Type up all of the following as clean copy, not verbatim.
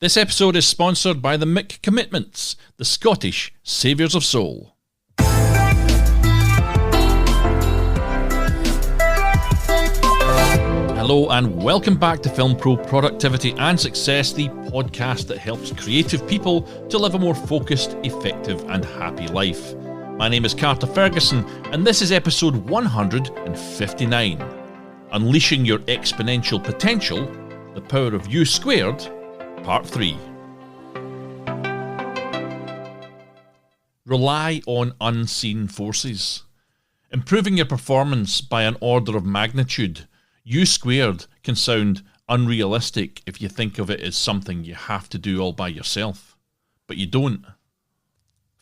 This episode is sponsored by the McCommitments, the Scottish Saviours of Soul. Hello and welcome back to Film Pro Productivity and Success, the podcast that helps creative people to live a more focused, effective and happy life. My name is Carter Ferguson and this is episode 159, Unleashing Your Exponential Potential, the Power of U Squared, Part 3. Rely on unseen forces. Improving your performance by an order of magnitude, U squared can sound unrealistic if you think of it as something you have to do all by yourself. But you don't.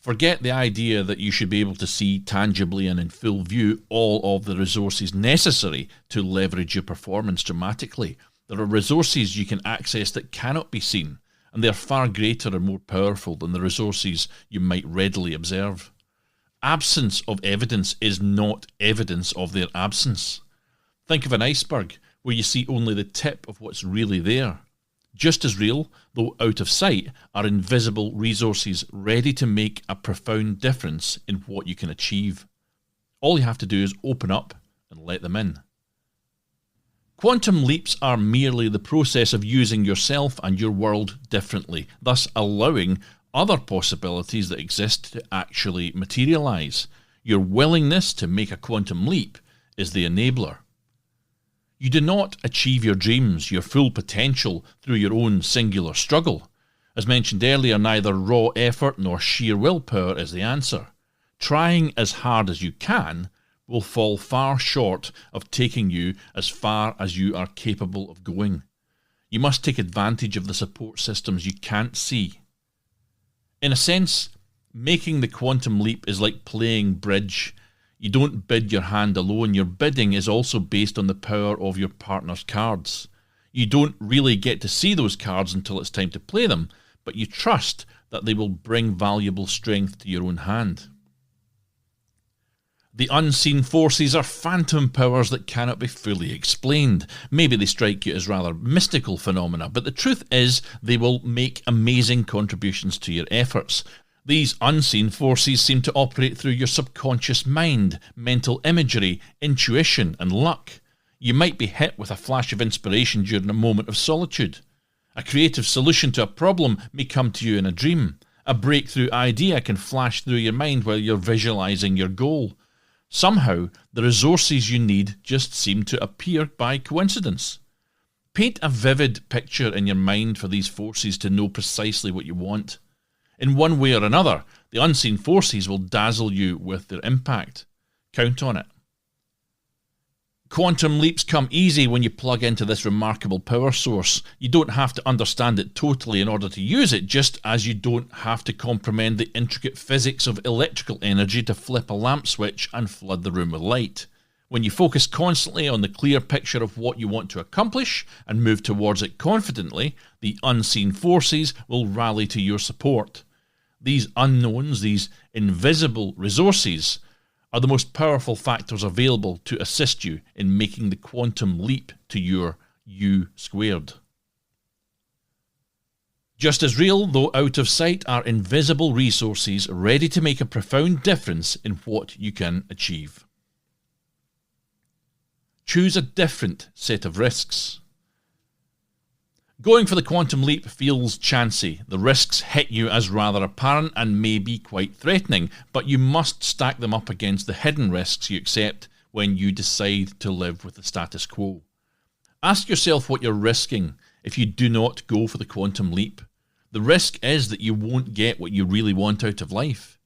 Forget the idea that you should be able to see tangibly and in full view all of the resources necessary to leverage your performance dramatically. There are resources you can access that cannot be seen, and they are far greater and more powerful than the resources you might readily observe. Absence of evidence is not evidence of their absence. Think of an iceberg where you see only the tip of what's really there. Just as real, though out of sight, are invisible resources ready to make a profound difference in what you can achieve. All you have to do is open up and let them in. Quantum leaps are merely the process of using yourself and your world differently, thus allowing other possibilities that exist to actually materialize. Your willingness to make a quantum leap is the enabler. You do not achieve your dreams, your full potential, through your own singular struggle. As mentioned earlier, neither raw effort nor sheer willpower is the answer. Trying as hard as you can will fall far short of taking you as far as you are capable of going. You must take advantage of the support systems you can't see. In a sense, making the quantum leap is like playing bridge. You don't bid your hand alone. Your bidding is also based on the power of your partner's cards. You don't really get to see those cards until it's time to play them, but you trust that they will bring valuable strength to your own hand. The unseen forces are phantom powers that cannot be fully explained. Maybe they strike you as rather mystical phenomena, but the truth is they will make amazing contributions to your efforts. These unseen forces seem to operate through your subconscious mind, mental imagery, intuition, and luck. You might be hit with a flash of inspiration during a moment of solitude. A creative solution to a problem may come to you in a dream. A breakthrough idea can flash through your mind while you're visualizing your goal. Somehow, the resources you need just seem to appear by coincidence. Paint a vivid picture in your mind for these forces to know precisely what you want. In one way or another, the unseen forces will dazzle you with their impact. Count on it. Quantum leaps come easy when you plug into this remarkable power source. You don't have to understand it totally in order to use it, just as you don't have to comprehend the intricate physics of electrical energy to flip a lamp switch and flood the room with light. When you focus constantly on the clear picture of what you want to accomplish and move towards it confidently, the unseen forces will rally to your support. These unknowns, these invisible resources, are the most powerful factors available to assist you in making the quantum leap to your U squared. Just as real, though out of sight, are invisible resources ready to make a profound difference in what you can achieve. Choose a different set of risks. Going for the quantum leap feels chancy. The risks hit you as rather apparent and may be quite threatening, but you must stack them up against the hidden risks you accept when you decide to live with the status quo. Ask yourself what you're risking if you do not go for the quantum leap. The risk is that you won't get what you really want out of life.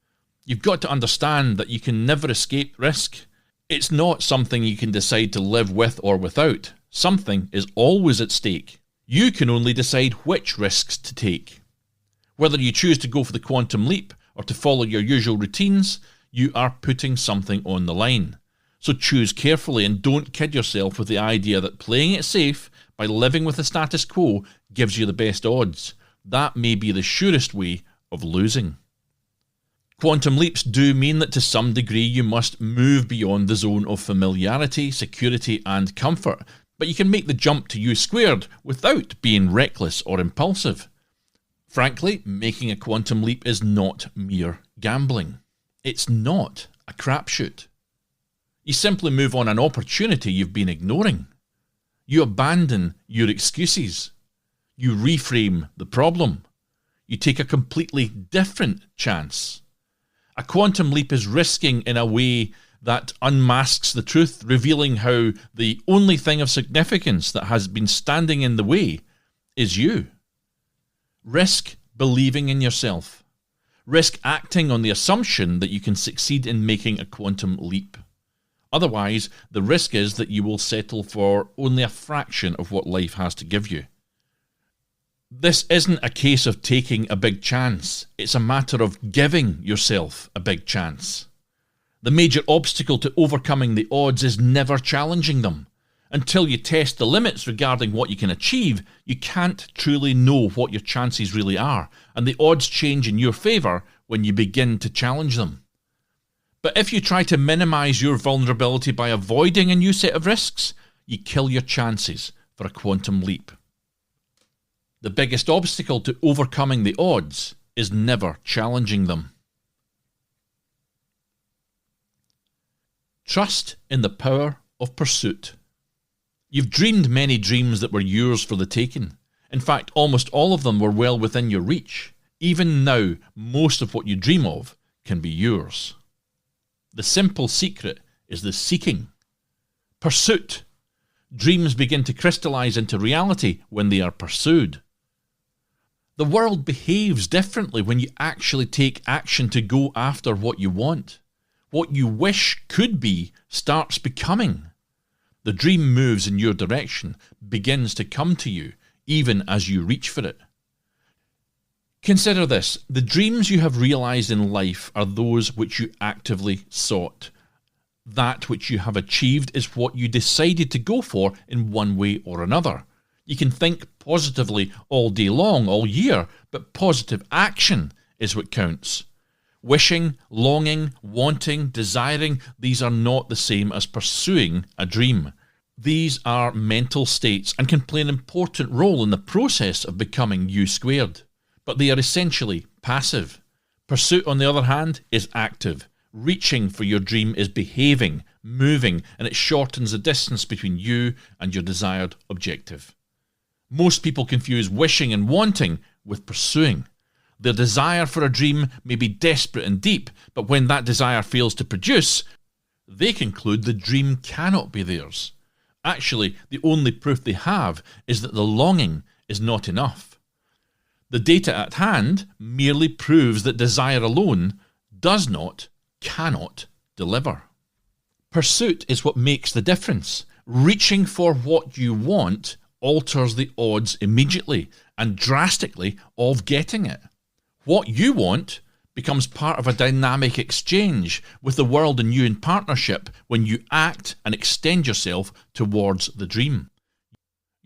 You've got to understand that you can never escape risk. It's not something you can decide to live with or without. Something is always at stake. You can only decide which risks to take. Whether you choose to go for the quantum leap or to follow your usual routines, you are putting something on the line. So choose carefully and don't kid yourself with the idea that playing it safe by living with the status quo gives you the best odds. That may be the surest way of losing. Quantum leaps do mean that to some degree you must move beyond the zone of familiarity, security and comfort, but you can make the jump to U squared without being reckless or impulsive. Frankly, making a quantum leap is not mere gambling. It's not a crapshoot. You simply move on an opportunity you've been ignoring. You abandon your excuses. You reframe the problem. You take a completely different chance. A quantum leap is risking in a way that unmasks the truth, revealing how the only thing of significance that has been standing in the way is you. Risk believing in yourself. Risk acting on the assumption that you can succeed in making a quantum leap. Otherwise, the risk is that you will settle for only a fraction of what life has to give you. This isn't a case of taking a big chance. It's a matter of giving yourself a big chance. The major obstacle to overcoming the odds is never challenging them. Until you test the limits regarding what you can achieve, you can't truly know what your chances really are, and the odds change in your favour when you begin to challenge them. But if you try to minimise your vulnerability by avoiding a new set of risks, you kill your chances for a quantum leap. The biggest obstacle to overcoming the odds is never challenging them. Trust in the power of pursuit. You've dreamed many dreams that were yours for the taking. In fact, almost all of them were well within your reach. Even now, most of what you dream of can be yours. The simple secret is the seeking. Pursuit. Dreams begin to crystallize into reality when they are pursued. The world behaves differently when you actually take action to go after what you want. What you wish could be starts becoming. The dream moves in your direction, begins to come to you, even as you reach for it. Consider this: the dreams you have realized in life are those which you actively sought. That which you have achieved is what you decided to go for in one way or another. You can think positively all day long, all year, but positive action is what counts. Wishing, longing, wanting, desiring, these are not the same as pursuing a dream. These are mental states and can play an important role in the process of becoming U squared, but they are essentially passive. Pursuit, on the other hand, is active. Reaching for your dream is behaving, moving, and it shortens the distance between you and your desired objective. Most people confuse wishing and wanting with pursuing. Their desire for a dream may be desperate and deep, but when that desire fails to produce, they conclude the dream cannot be theirs. Actually, the only proof they have is that the longing is not enough. The data at hand merely proves that desire alone does not, cannot deliver. Pursuit is what makes the difference. Reaching for what you want alters the odds immediately and drastically of getting it. What you want becomes part of a dynamic exchange with the world and you in partnership when you act and extend yourself towards the dream.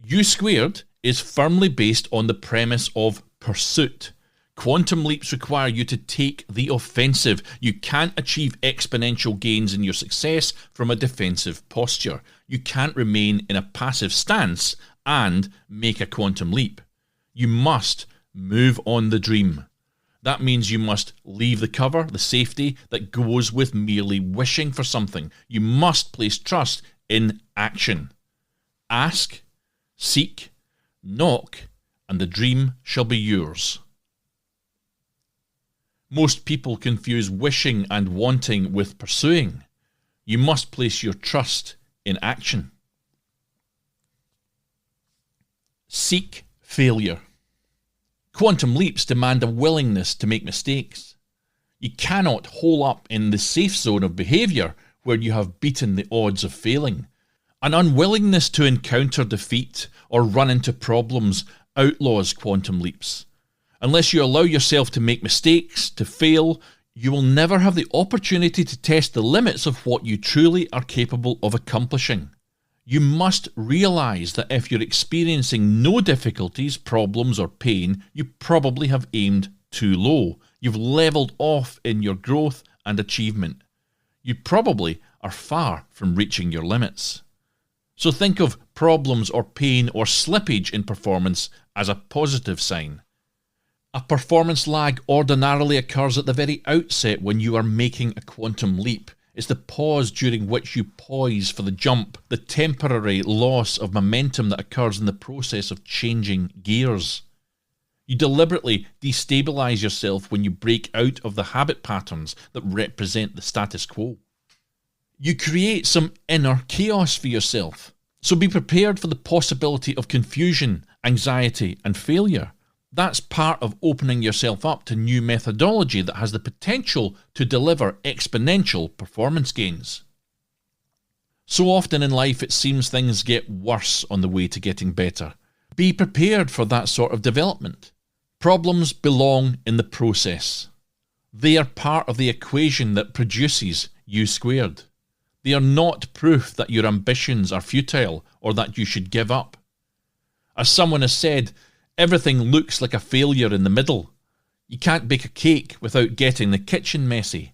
U squared is firmly based on the premise of pursuit. Quantum leaps require you to take the offensive. You can't achieve exponential gains in your success from a defensive posture. You can't remain in a passive stance and make a quantum leap. You must move on the dream. That means you must leave the cover, the safety that goes with merely wishing for something. You must place trust in action. Ask, seek, knock, and the dream shall be yours. Most people confuse wishing and wanting with pursuing. You must place your trust in action. Seek failure. Quantum leaps demand a willingness to make mistakes. You cannot hole up in the safe zone of behaviour where you have beaten the odds of failing. An unwillingness to encounter defeat or run into problems outlaws quantum leaps. Unless you allow yourself to make mistakes, to fail, you will never have the opportunity to test the limits of what you truly are capable of accomplishing. You must realise that if you're experiencing no difficulties, problems or pain, you probably have aimed too low. You've levelled off in your growth and achievement. You probably are far from reaching your limits. So think of problems or pain or slippage in performance as a positive sign. A performance lag ordinarily occurs at the very outset when you are making a quantum leap. It's the pause during which you poise for the jump, the temporary loss of momentum that occurs in the process of changing gears. You deliberately destabilize yourself when you break out of the habit patterns that represent the status quo. You create some inner chaos for yourself, so be prepared for the possibility of confusion, anxiety, and failure. That's part of opening yourself up to new methodology that has the potential to deliver exponential performance gains. So often in life it seems things get worse on the way to getting better. Be prepared for that sort of development. Problems belong in the process. They are part of the equation that produces U squared. They are not proof that your ambitions are futile or that you should give up. As someone has said, everything looks like a failure in the middle. You can't bake a cake without getting the kitchen messy.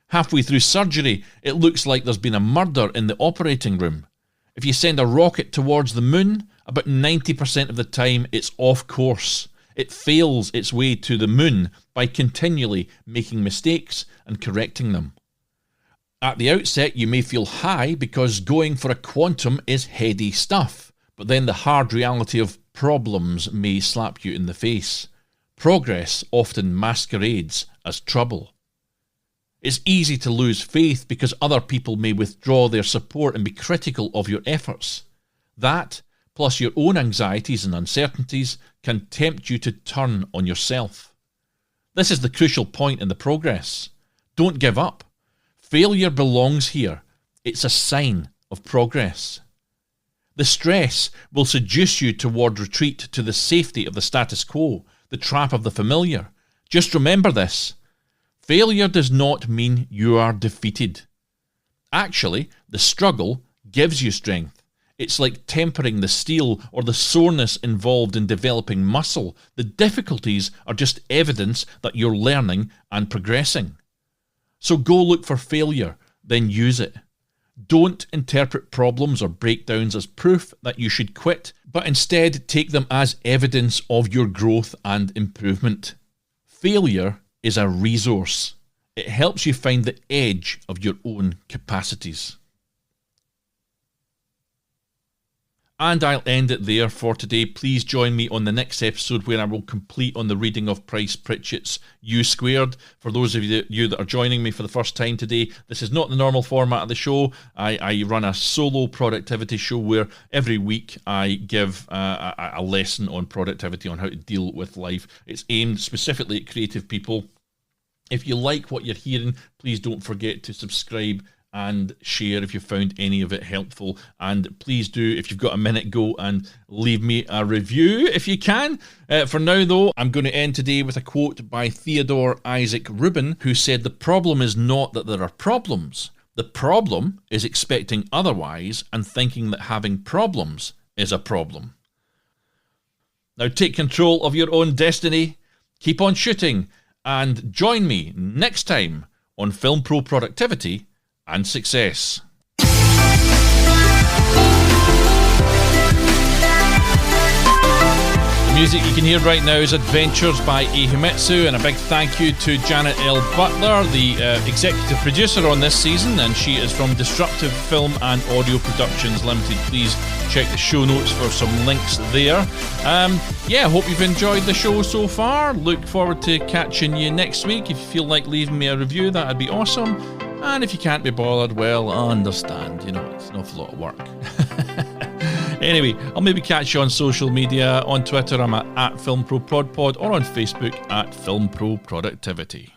Halfway through surgery, it looks like there's been a murder in the operating room. If you send a rocket towards the moon, about 90% of the time it's off course. It fails its way to the moon by continually making mistakes and correcting them. At the outset, you may feel high because going for a quantum is heady stuff, but then the hard reality of problems may slap you in the face. Progress often masquerades as trouble. It's easy to lose faith because other people may withdraw their support and be critical of your efforts. That, plus your own anxieties and uncertainties, can tempt you to turn on yourself. This is the crucial point in the progress. Don't give up. Failure belongs here. It's a sign of progress. The stress will seduce you toward retreat to the safety of the status quo, the trap of the familiar. Just remember this. Failure does not mean you are defeated. Actually, the struggle gives you strength. It's like tempering the steel or the soreness involved in developing muscle. The difficulties are just evidence that you're learning and progressing. So go look for failure, then use it. Don't interpret problems or breakdowns as proof that you should quit, but instead take them as evidence of your growth and improvement. Failure is a resource. It helps you find the edge of your own capacities. And I'll end it there for today. Please join me on the next episode where I will complete on the reading of Price Pritchett's U Squared. For those of you that are joining me for the first time today, this is not the normal format of the show. I run a solo productivity show where every week I give a lesson on productivity, on how to deal with life. It's aimed specifically at creative people. If you like what you're hearing, please don't forget to subscribe and share if you found any of it helpful. And please do, if you've got a minute, go and leave me a review if you can. For now, though, I'm going to end today with a quote by Theodore Isaac Rubin, who said, "The problem is not that there are problems. The problem is expecting otherwise and thinking that having problems is a problem." Now take control of your own destiny, keep on shooting, and join me next time on Film Pro Productivity and Success. The music you can hear right now is Adventures by Ehimetsu, and a big thank you to Janet L. Butler, the executive producer on this season, and she is from Disruptive Film and Audio Productions Limited. Please check the show notes for some links there. I hope you've enjoyed the show so far. Look forward to catching you next week. If you feel like leaving me a review, that'd be awesome. And if you can't be bothered, well, I understand. It's an awful lot of work. Anyway, I'll maybe catch you on social media. On Twitter, I'm at FilmProProdPod, or on Facebook at FilmPro Productivity.